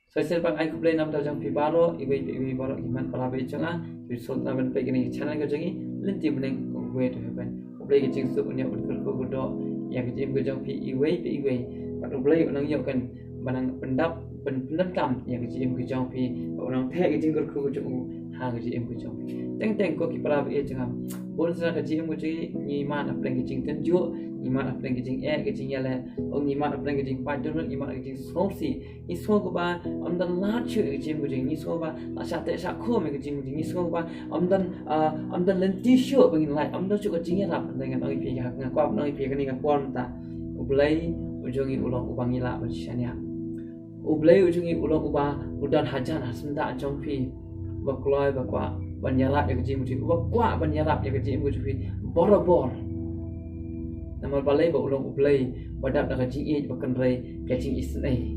Social bang ai kublai nam ta jang pi baro iwe baro iman para be changa pi sol na ban pe gini channel ga jangi linti beneng way to heaven kublai ga jing su unya utkul ko godo ya ga jim ga jang pi iwe pat kublai unang yo kan banang pendap pendap kam ya ga jim ga jang pi unang the ga jing ko go jong ha ga jim ga jang teng ko ki para be changa bon sa ga jim ga ji ni ma na pleng ga jing ten jo ni ma na pleng ga jing ga jing ya le ong ni ma na pleng ga jing pa don ni ma ga jing sosi ni so ko ba am dan la chu ga jim ga jing ni so ba la sha te sha ko me ga jim ga jing ni so ba am dan len ti shu ba ngin lai am dan chu ga jing ya rap dengan oi pi ga nga kwa noi pi ga ni ga kwon ta ublai ujongi ulong ubangi la ba shania ublai ujongi ulong uba udan hajan hasunda jong pi ba kloi ba kwa ban yarap ya ga jim ga ba kwa ban yarap ya ga jim ga pi bor namal balai ba ulong ublai badap da jing e bakan rai ka jing isnai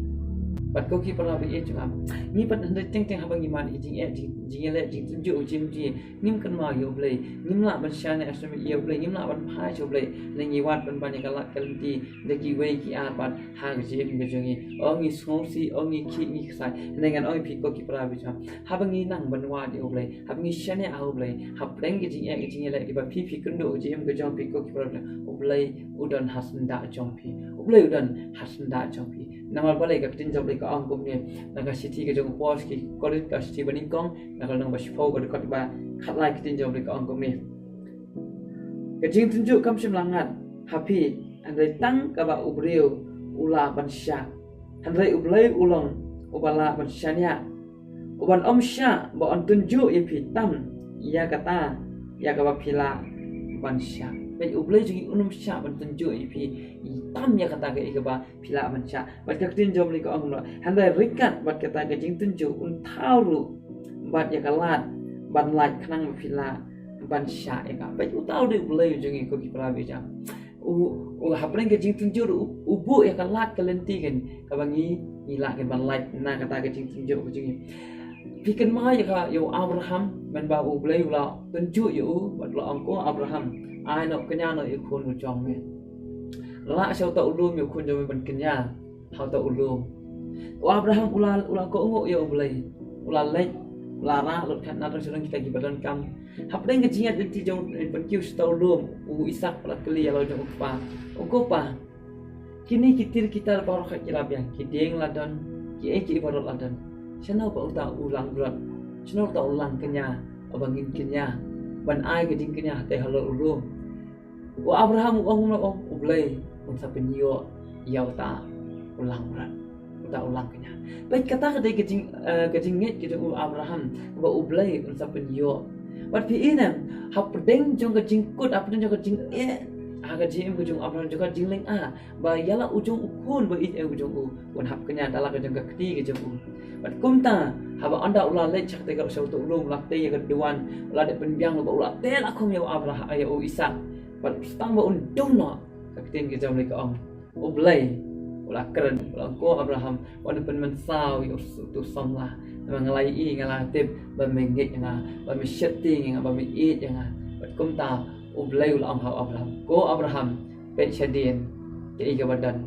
pat ko ki para be chunga ni pat hande teng habang iman jing e jing le jing tunju jing ji nim kan ma yo blai nim la ban shane asmi yo blai nim la ban phai cho blai le ngi wat ban ban ka la kalti de ki wei ki a pat ha ga jing ga jingi ongi sosi ongi ki ni sai nengan oi pi ko ki para be chunga habang ni nang ban wa yo blai habang ni shane a blai hab leng ga jing le ki ba pi kan do jim ga jong pi ko ki para ublai udan hasnda jong pi ublai udan hasnda jong pi namal balai ka tin job ka ang kum ni naga city ka jong pos ki college ka city baning kong naga nang baspo ka dekat ba khatlai ka tin job ka ang kum ni ka jing tunjuk kam sim langat happy andai tang ka ba ubriu ula ban sya andai ublai ulong ubala ban syanya uban om sya ba on tunjuk ye pi tam ya kata ya ka ba pila ban sya pe ublai jing unum sya ban tunjuk ye pi tam ya kata ke ba pila man sya bat ka tin jom li ko ang no handai rikat bat kata ke jing tunju un tauru bat ya kalat ban lait khnang pila ban sya ya ka pe utau de ulai jing ko ki prabi jam u hapreng ke jing tunju ubu ya kalat kalenti kan ka bangi ila ke ban lait na kata ke jing tunju ko jing pikan ma ya ka yo Abraham men ba u ulai ula tunju yo bat lo angko Abraham ai no kanya no ikon u jong me la sao ta ulum yo kun jom ban kenya how ta ulum Abraham ula ko ngo yo ulai ula lek ula ra lot khat na to sedang kita gibadan kam hap deng ke jingat ti jong ban kiu sta ulum u isak pala kli ya lo jong pa o ko pa kini kitir kita baru khat kira biang kideng ladan ki baru ladan chano ba uta ulang berat chano ta ulang kenya abangin kenya ban ai ke jing kenya te halo ulum wa Abraham ulai unsa penyo yau ta ulang berat uta ulang kenya baik kata kedai kejing nget kita Abraham ba ulai unsa penyo bat pi inam hap pedeng jong kejing kut apa jong kejing aga jim ujung Abraham juga jingling ba yala ujung ukun ba ujung un hap kenya dala kejing keti kejing bat kumta haba anda ulah le chak te ka sau tu ulum lak te ya keduan ulah de penbiang ba ulah te la kum ya Abraham ya Ishak bat stang ba un dong no katin ke jam ka ong ublai ulah keren ulah ko Abraham wan pen men sau yo tu som la ngalai ngala tip ba mengit nga ba mi sheti nga ba mi eat nga bat kum ta ublai ulah Abraham ko Abraham pen shadin ke ga badan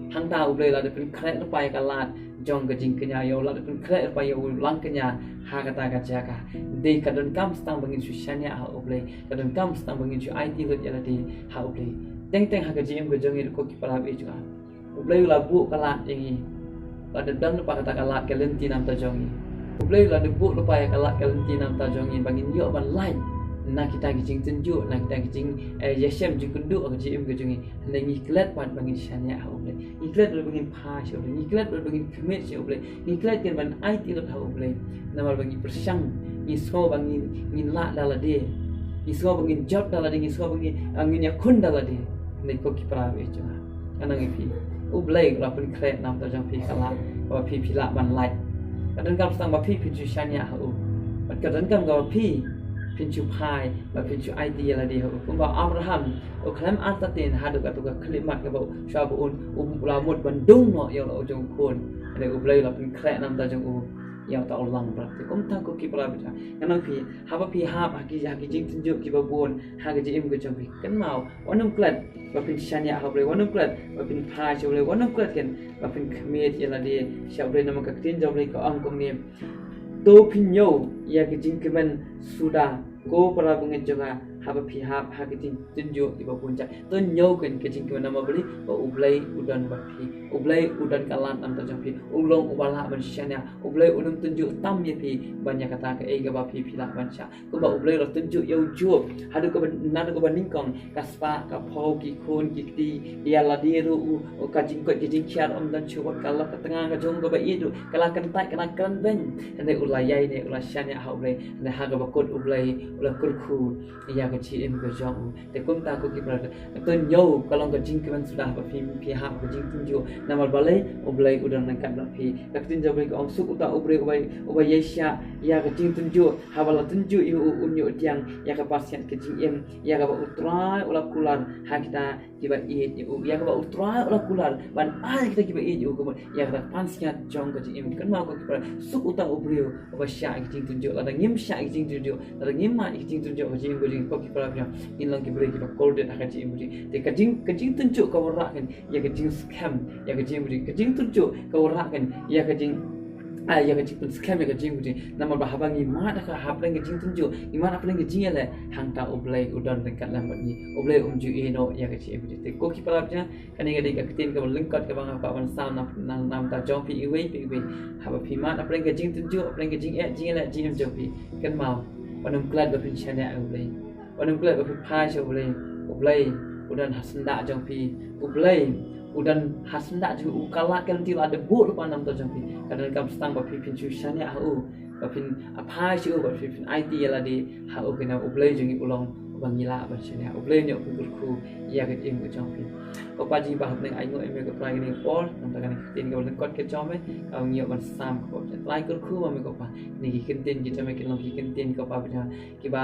hang ta ublai la de pen kret pai ka lat jong ke jing kenya yo la de pen kret pai yo lang kenya ha kata ka jaka de kadon kam stang bangin susyanya ha ublai kadon kam stang bangin su IT lut ya de ha ublai teng ha ka jim ke jong ko ki para be juga ublai la bu kalat yangi la de dan pa kata kalat ke lenti nam ta jongi ublai la de bu lupa ya kalat ke lenti nam ta jongi bangin yo ban lain na kita gijing tunjuk na kita gijing yesem jukundu ke jim ke jongi hande ngiklat pan bangin syanya ha ublai ngiklat bangin pa sya ublai ngiklat bangin kumit sya ublai ngiklat kan ban IT lut ha ublai namal bangin persang iso bangin ngin la de iso bangin job dala de iso bangin angin ya kun dala de ne ko ki para be jonga anang ipi ublai la pun kret nam ta jang pi kala ba pi la ban lai kadang kam stang ba pi ju syanya ha u kadang kam ga pi pinchu pai ba pinchu idea la de ha u ba Abraham o klam atatin hadu ka tu ka klimat ka ba shabu un la mot bandung no yo lo jong kun ne ublai la pun kret nam ta jang u yang tak ulang berarti kom tak ko ki pala bita kanang pi haba pi haki jing tunjuk ki babon haki jing ko jong pi kan mau wanum klat bapin shania habre wanum klat bapin pha chole wanum klat kan bapin khmet yala de shabre nama ka tin jobre ko ang kom ne to pinyo ya ki jing kemen sudah ko pala bungen jonga haba pi haki jing tunjuk ki babon ja to nyo kan ki jing kemen nama beli ba ublai udan bapi ublai udan kalan am ta jong pi ulong ubala ban shania ublai udum tunjuk tam ye pi banyak kata ke ega bapi pi la ban sha ko ba ublai lo tunjuk yau ju hadu ko nadu ko ningkong kaspa ka phau ki khon ki ti dia la di ru ka jing ko jing khiar om dan chu kala ka tengah ka jong ko ba idu kala kan tai kala kan ben ne ulai yai ne ulai shania ha ublai ne ha ga ba kot ublai ula kurku ya ka chi em ko jong te kum ta ko ki pra to nyau kalong ka jing kemen sudah ba pi ka jing tunjuk namal balai ublai udan nangkat lapi katin jabai ko suk uta ubre ubai yesha ya ka jing tunjuk habala tunjuk yu unyu tiang ya ka pasien ke jing em ya ka utrai ula kular ha kita kiba i ya ka utrai ula kular ban kita kiba i yu ko ya ka pansia jong ka jing em kan ma ko kiba suk uta ubre ubai sha ke jing tunjuk la ngim sha ke jing tunjuk la ngim ma ke jing tunjuk ka jing ko jing ko kiba ya in lang kiba kiba golden ka jing em te ka jing tunjuk ka wara kan ya ka jing scam ya ka jing tunjuk ka wara kan ya ka jing ya ka jing scam ya ka jing nama bahaba ngi ma da ka haplang ka jing tunjuk iman aplang ka jing le hang ta oblai udan dekat lam ni oblai ju eno ya ka jing te ko ki pala bja kan ga de ka tin ka lingkot ka bang apa ban sam nam ta jong pi iwe haba pi ma aplang ka jing tunjuk aplang ka jing le jing jong pi kan mau wanum glad ba pin chana oblai wanum glad ba pin pa oblai udan hasanda jong pi oblai udan hasanda ju ukala kan ti ada bu lupa nam to jong pi kadang kam stang ba pin chu shania au ba pin apa chu ba pin IT la di ha o kena oblai jong ulong bangila ba shania oblai nyo ku ya ke tim ko jong pi ko pa ji ba hap neng ai ngo em ko plai ni por nam ta kan tin ko lengkot ke jom au nyo ban sam ko plai ku ma me ko pa ni ki kentin kita me kin ki kentin ko pa ba ki ba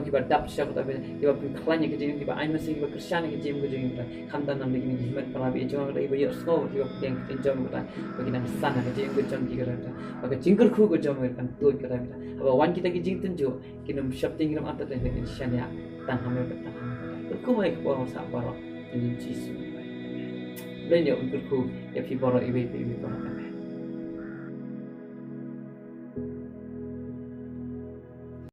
ki ba dap sha ko ta ki ba pin klan ki jing ki ba ai ma sing ba krisyan ki jing ko jing ta kham tan nam ni ki himat pa bi jong dai ba yo sko ki ba pin tin jom ko ta ba ki nam san ki jing ko jom ki ka ta ba ka jing ku ko jom kan tu ka ta ba wan kita ki jing tin jo ki nam shap ting nam ata ta ni shania tang ham ba ta ku mai ko sa ba ro ni chi su le nyo ku ya pi ba ro ibe